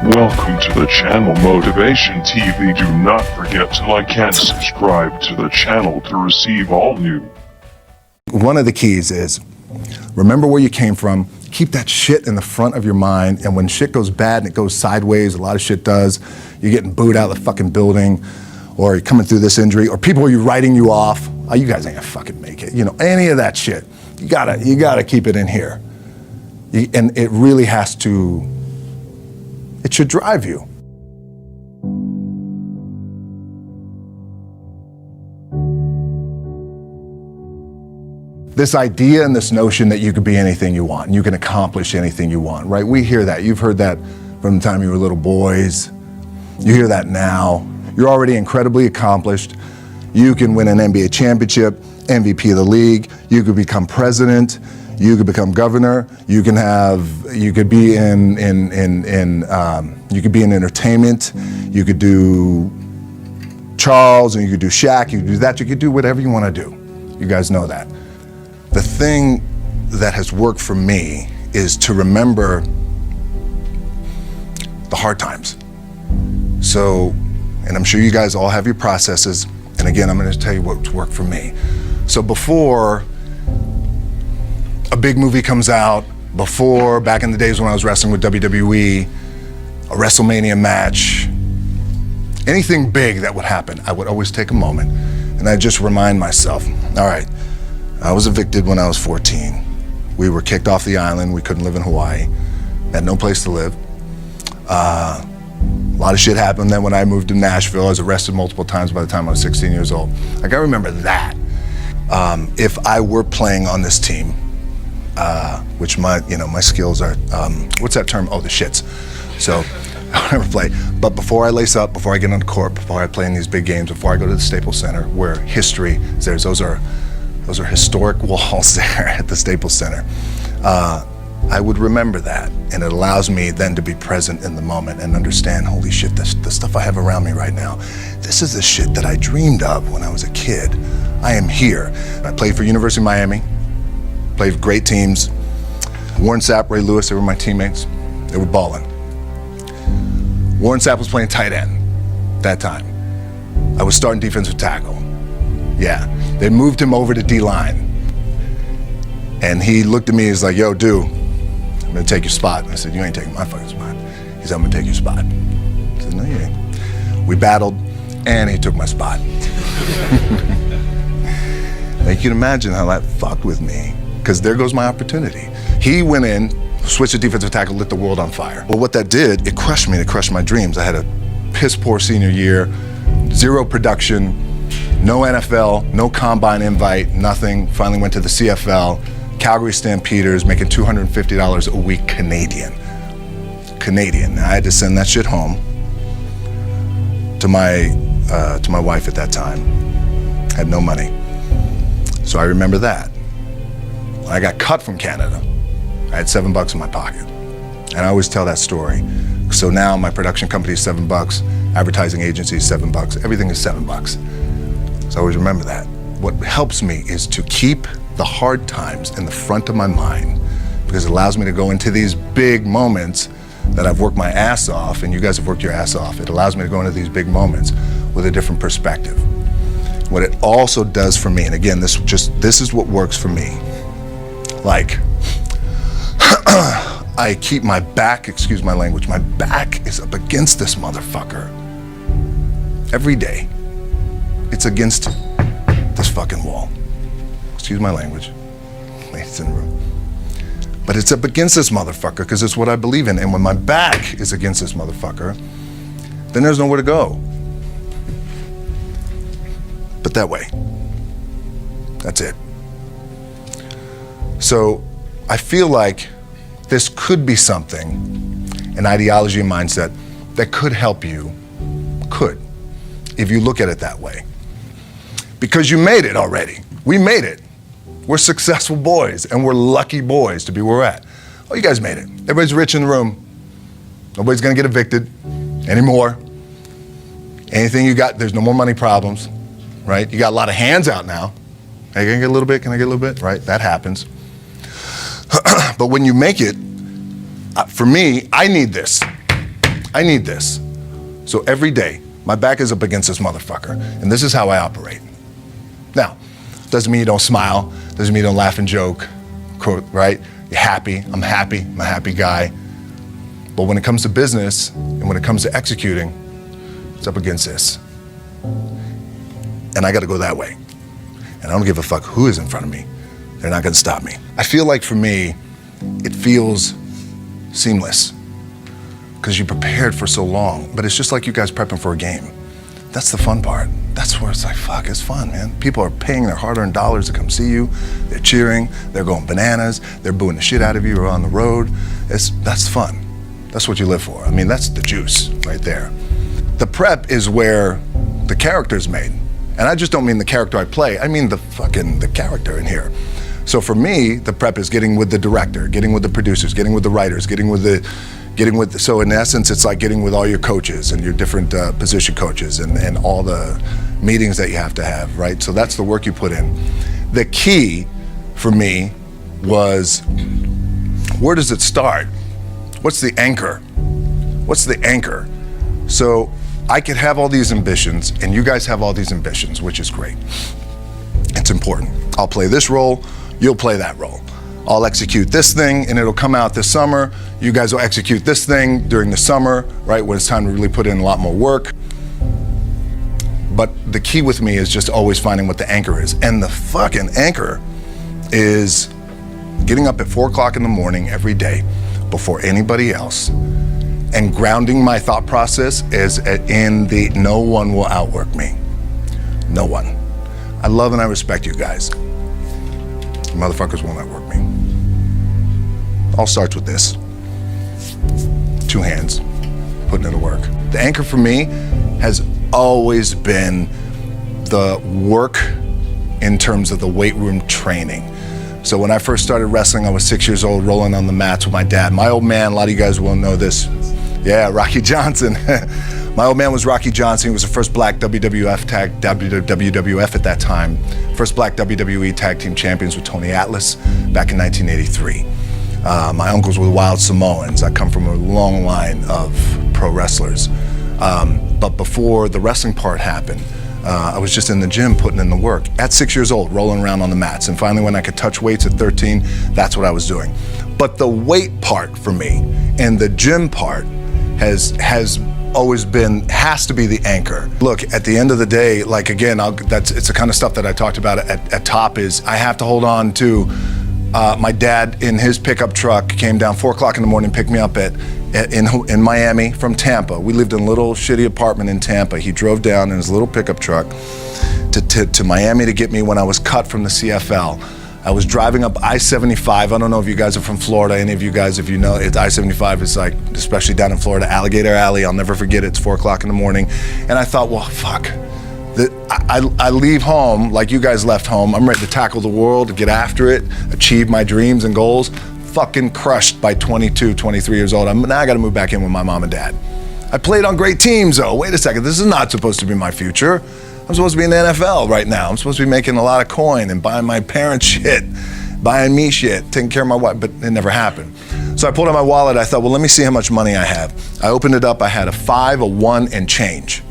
Welcome to the channel Motivation TV. Do not forget to like and subscribe to the channel to receive all new. One of the keys is remember where you came from. Keep that shit in the front of your mind, and when shit goes bad and it goes sideways, a lot of shit does, you're getting booed out of the fucking building, or you're coming through this injury, or people are writing you off. Oh, you guys ain't gonna fucking make it. You know, any of that shit. You gotta keep it in here. And it really has to, it should drive you. This idea and this notion that you could be anything you want and you can accomplish anything you want, right? We hear that. You've heard that from the time you were little boys. You hear that now. You're already incredibly accomplished. You can win an NBA championship, MVP of the league. You could become president. You could become governor. You could be in entertainment. You could do Charles, and you could do Shaq. You could do that. You could do whatever you want to do. You guys know that. The thing that has worked for me is to remember the hard times. So, and I'm sure you guys all have your processes. And again, I'm going to tell you what's worked for me. So before a big movie comes out, before, back in the days when I was wrestling with WWE, a WrestleMania match, anything big that would happen, I would always take a moment and I just remind myself, all right, I was evicted when I was 14. We were kicked off the island. We couldn't live in Hawaii. Had no place to live. A lot of shit happened. Then when I moved to Nashville, I was arrested multiple times by the time I was 16 years old. I gotta remember that. If I were playing on this team, which my skills are, what's that term? Oh, the shits. So I never play. But before I lace up, before I get on the court, before I play in these big games, before I go to the Staples Center, where history is there, those are historic walls there at the Staples Center. I would remember that, and it allows me then to be present in the moment and understand, holy shit, the stuff I have around me right now, this is the shit that I dreamed of when I was a kid. I am here. I played for University of Miami, played for great teams. Warren Sapp, Ray Lewis, they were my teammates. They were balling. Warren Sapp was playing tight end that time. I was starting defensive tackle. Yeah, they moved him over to D-line. And he looked at me, he's like, yo, dude, I'm gonna take your spot. And I said, you ain't taking my fucking spot. He said, I'm gonna take your spot. I said, no, you ain't. We battled, and he took my spot. Now you can imagine how that fucked with me, because there goes my opportunity. He went in, switched to defensive tackle, lit the world on fire. Well, what that did, it crushed me, it crushed my dreams. I had a piss poor senior year, zero production, no NFL, no combine invite, nothing. Finally went to the CFL, Calgary Stampeders, making $250 a week Canadian. Now I had to send that shit home to my wife at that time. Had no money. So I remember that. When I got cut from Canada, I had $7 in my pocket. And I always tell that story. So now my production company is $7, advertising agency is $7, everything is $7. So I always remember that. What helps me is to keep the hard times in the front of my mind, because it allows me to go into these big moments that I've worked my ass off, and you guys have worked your ass off. It allows me to go into these big moments with a different perspective. What it also does for me, and again, this is what works for me. Like, I keep my back, excuse my language, my back is up against this motherfucker. Every day, it's against this fucking wall. Excuse my language, ladies in the room. But it's up against this motherfucker because it's what I believe in. And when my back is against this motherfucker, then there's nowhere to go. But that way. That's it. So I feel like this could be something, an ideology and mindset that could help you, if you look at it that way. Because you made it already. We made it. We're successful boys, and we're lucky boys to be where we're at. Oh, you guys made it. Everybody's rich in the room. Nobody's gonna get evicted anymore. Anything you got, there's no more money problems, right? You got a lot of hands out now. Hey, can I get a little bit? Can I get a little bit? Right, that happens. But when you make it, for me, I need this. I need this. So every day, my back is up against this motherfucker, and this is how I operate. Now, doesn't mean you don't smile, doesn't mean you don't laugh and joke, right? You're happy, I'm a happy guy. But when it comes to business, and when it comes to executing, it's up against this. And I gotta go that way. And I don't give a fuck who is in front of me. They're not gonna stop me. I feel like for me, it feels seamless because you prepared for so long, but it's just like you guys prepping for a game. That's the fun part. That's where it's like, fuck, it's fun, man. People are paying their hard-earned dollars to come see you. They're cheering, they're going bananas, they're booing the shit out of you or on the road. That's fun. That's what you live for. I mean, that's the juice right there. The prep is where the character's made. And I just don't mean the character I play, I mean the character in here. So for me, the prep is getting with the director, getting with the producers, getting with the writers, so in essence, it's like getting with all your coaches and your different position coaches and all the meetings that you have to have, right? So that's the work you put in. The key for me was, where does it start? What's the anchor? What's the anchor? So I could have all these ambitions and you guys have all these ambitions, which is great. It's important. I'll play this role, you'll play that role. I'll execute this thing and it'll come out this summer. You guys will execute this thing during the summer, right? When it's time to really put in a lot more work. But the key with me is just always finding what the anchor is. And the fucking anchor is getting up at 4 o'clock in the morning every day before anybody else and grounding my thought process is in the no one will outwork me. No one. I love and I respect you guys. You motherfuckers won't outwork me. All starts with this. 2 hands, putting in the work. The anchor for me has always been the work in terms of the weight room training. So when I first started wrestling, I was 6 years old, rolling on the mats with my dad. My old man, a lot of you guys will know this. Yeah, Rocky Johnson. My old man was Rocky Johnson. He was the first black WWF at that time. First black WWE tag team champions with Tony Atlas back in 1983. My uncles were wild Samoans. I come from a long line of pro wrestlers. But before the wrestling part happened, I was just in the gym putting in the work. At 6 years old, rolling around on the mats. And finally when I could touch weights at 13, that's what I was doing. But the weight part for me and the gym part has always been, has to be the anchor. Look, at the end of the day, like again, it's the kind of stuff that I talked about at top is I have to hold on to my dad in his pickup truck came down 4 o'clock in the morning, picked me up in Miami from Tampa. We lived in a little shitty apartment in Tampa. He drove down in his little pickup truck to Miami to get me when I was cut from the CFL. I was driving up I-75. I don't know if you guys are from Florida, any of you guys, if you know, it's I-75 is like, especially down in Florida, Alligator Alley. I'll never forget it. It's 4 o'clock in the morning. And I thought, well, fuck. I leave home like you guys left home. I'm ready to tackle the world, to get after it, achieve my dreams and goals. Fucking crushed by 22, 23 years old. Now I gotta move back in with my mom and dad. I played on great teams though. Wait a second, this is not supposed to be my future. I'm supposed to be in the NFL right now. I'm supposed to be making a lot of coin and buying my parents shit, buying me shit, taking care of my wife, but it never happened. So I pulled out my wallet, I thought, well, let me see how much money I have. I opened it up, I had a 5, a 1, and change.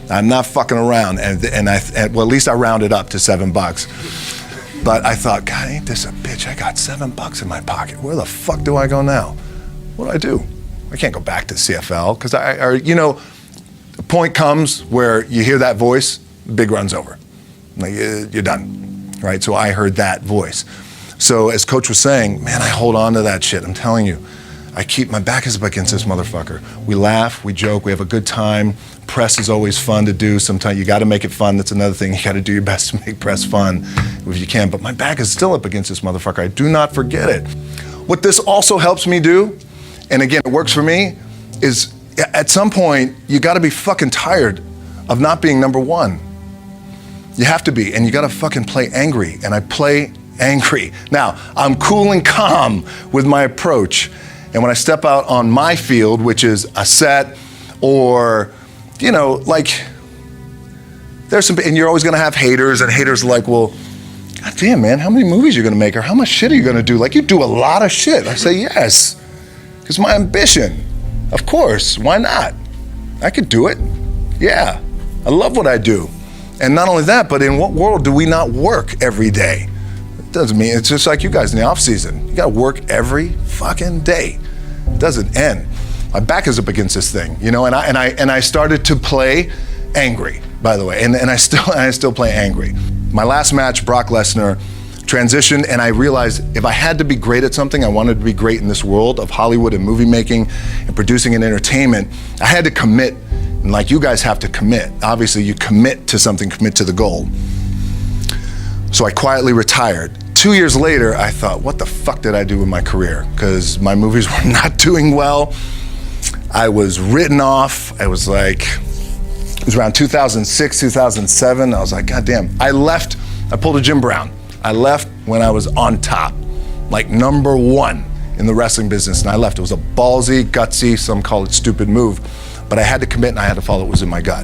I'm not fucking around, well, at least I rounded up to $7. But I thought, God, ain't this a bitch? I got $7 in my pocket. Where the fuck do I go now? What do I do? I can't go back to CFL, because the point comes where you hear that voice, big run's over. Like, you're done, right? So I heard that voice. So as Coach was saying, man, I hold on to that shit. I'm telling you, my back is up against this motherfucker. We laugh, we joke, we have a good time. Press is always fun to do. Sometimes you gotta make it fun. That's another thing. You gotta do your best to make press fun if you can. But my back is still up against this motherfucker. I do not forget it. What this also helps me do, and again, it works for me, is at some point, you gotta be fucking tired of not being number one. You have to be, and you gotta fucking play angry, and I play angry. Now, I'm cool and calm with my approach, and when I step out on my field, which is a set, or, like, there's some, and you're always gonna have haters, and haters are like, well, God damn, man, how many movies are you gonna make, or how much shit are you gonna do? Like, you do a lot of shit. I say, yes, because my ambition. Of course, why not? I could do it. Yeah, I love what I do. And not only that, but in what world do we not work every day? It doesn't mean, it's just like you guys in the off season. You gotta work every fucking day. It doesn't end. My back is up against this thing, you know, and I started to play angry, by the way, and I still play angry. My last match, Brock Lesnar, transitioned, and I realized if I had to be great at something, I wanted to be great in this world of Hollywood and movie making and producing and entertainment, I had to commit, and like you guys have to commit. Obviously, you commit to something, commit to the goal. So I quietly retired. 2 years later, I thought, what the fuck did I do with my career? Because my movies were not doing well. I was written off. I was like, it was around 2006, 2007. I was like, God damn. I left, I pulled a Jim Brown. I left when I was on top, like number one in the wrestling business, and I left. It was a ballsy, gutsy, some call it stupid move, but I had to commit and I had to follow what was in my gut.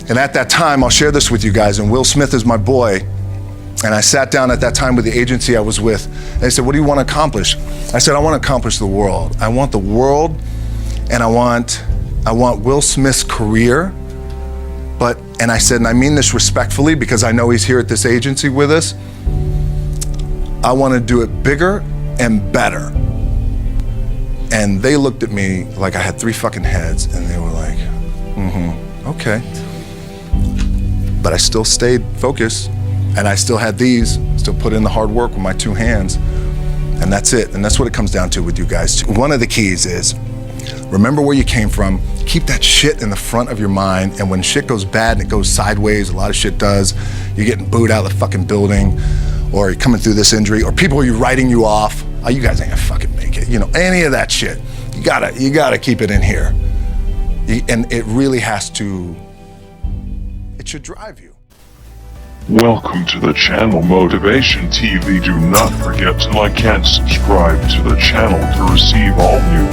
And at that time, I'll share this with you guys, and Will Smith is my boy, and I sat down at that time with the agency I was with, and they said, what do you want to accomplish? I said, I want to accomplish the world. I want the world, and I want Will Smith's career, and I said, and I mean this respectfully because I know he's here at this agency with us, I want to do it bigger and better. And they looked at me like I had 3 fucking heads, and they were like, okay. But I still stayed focused, and I still had still put in the hard work with my 2 hands, and that's it. And that's what it comes down to with you guys too. One of the keys is, remember where you came from, keep that shit in the front of your mind, and when shit goes bad and it goes sideways, a lot of shit does, you're getting booed out of the fucking building, or you're coming through this injury, or people are writing you off, oh, you guys ain't gonna fucking make it, you know, any of that shit. You gotta keep it in here. And it really has to, it should drive you. Welcome to the channel Motivation TV. Do not forget to like and subscribe to the channel to receive all new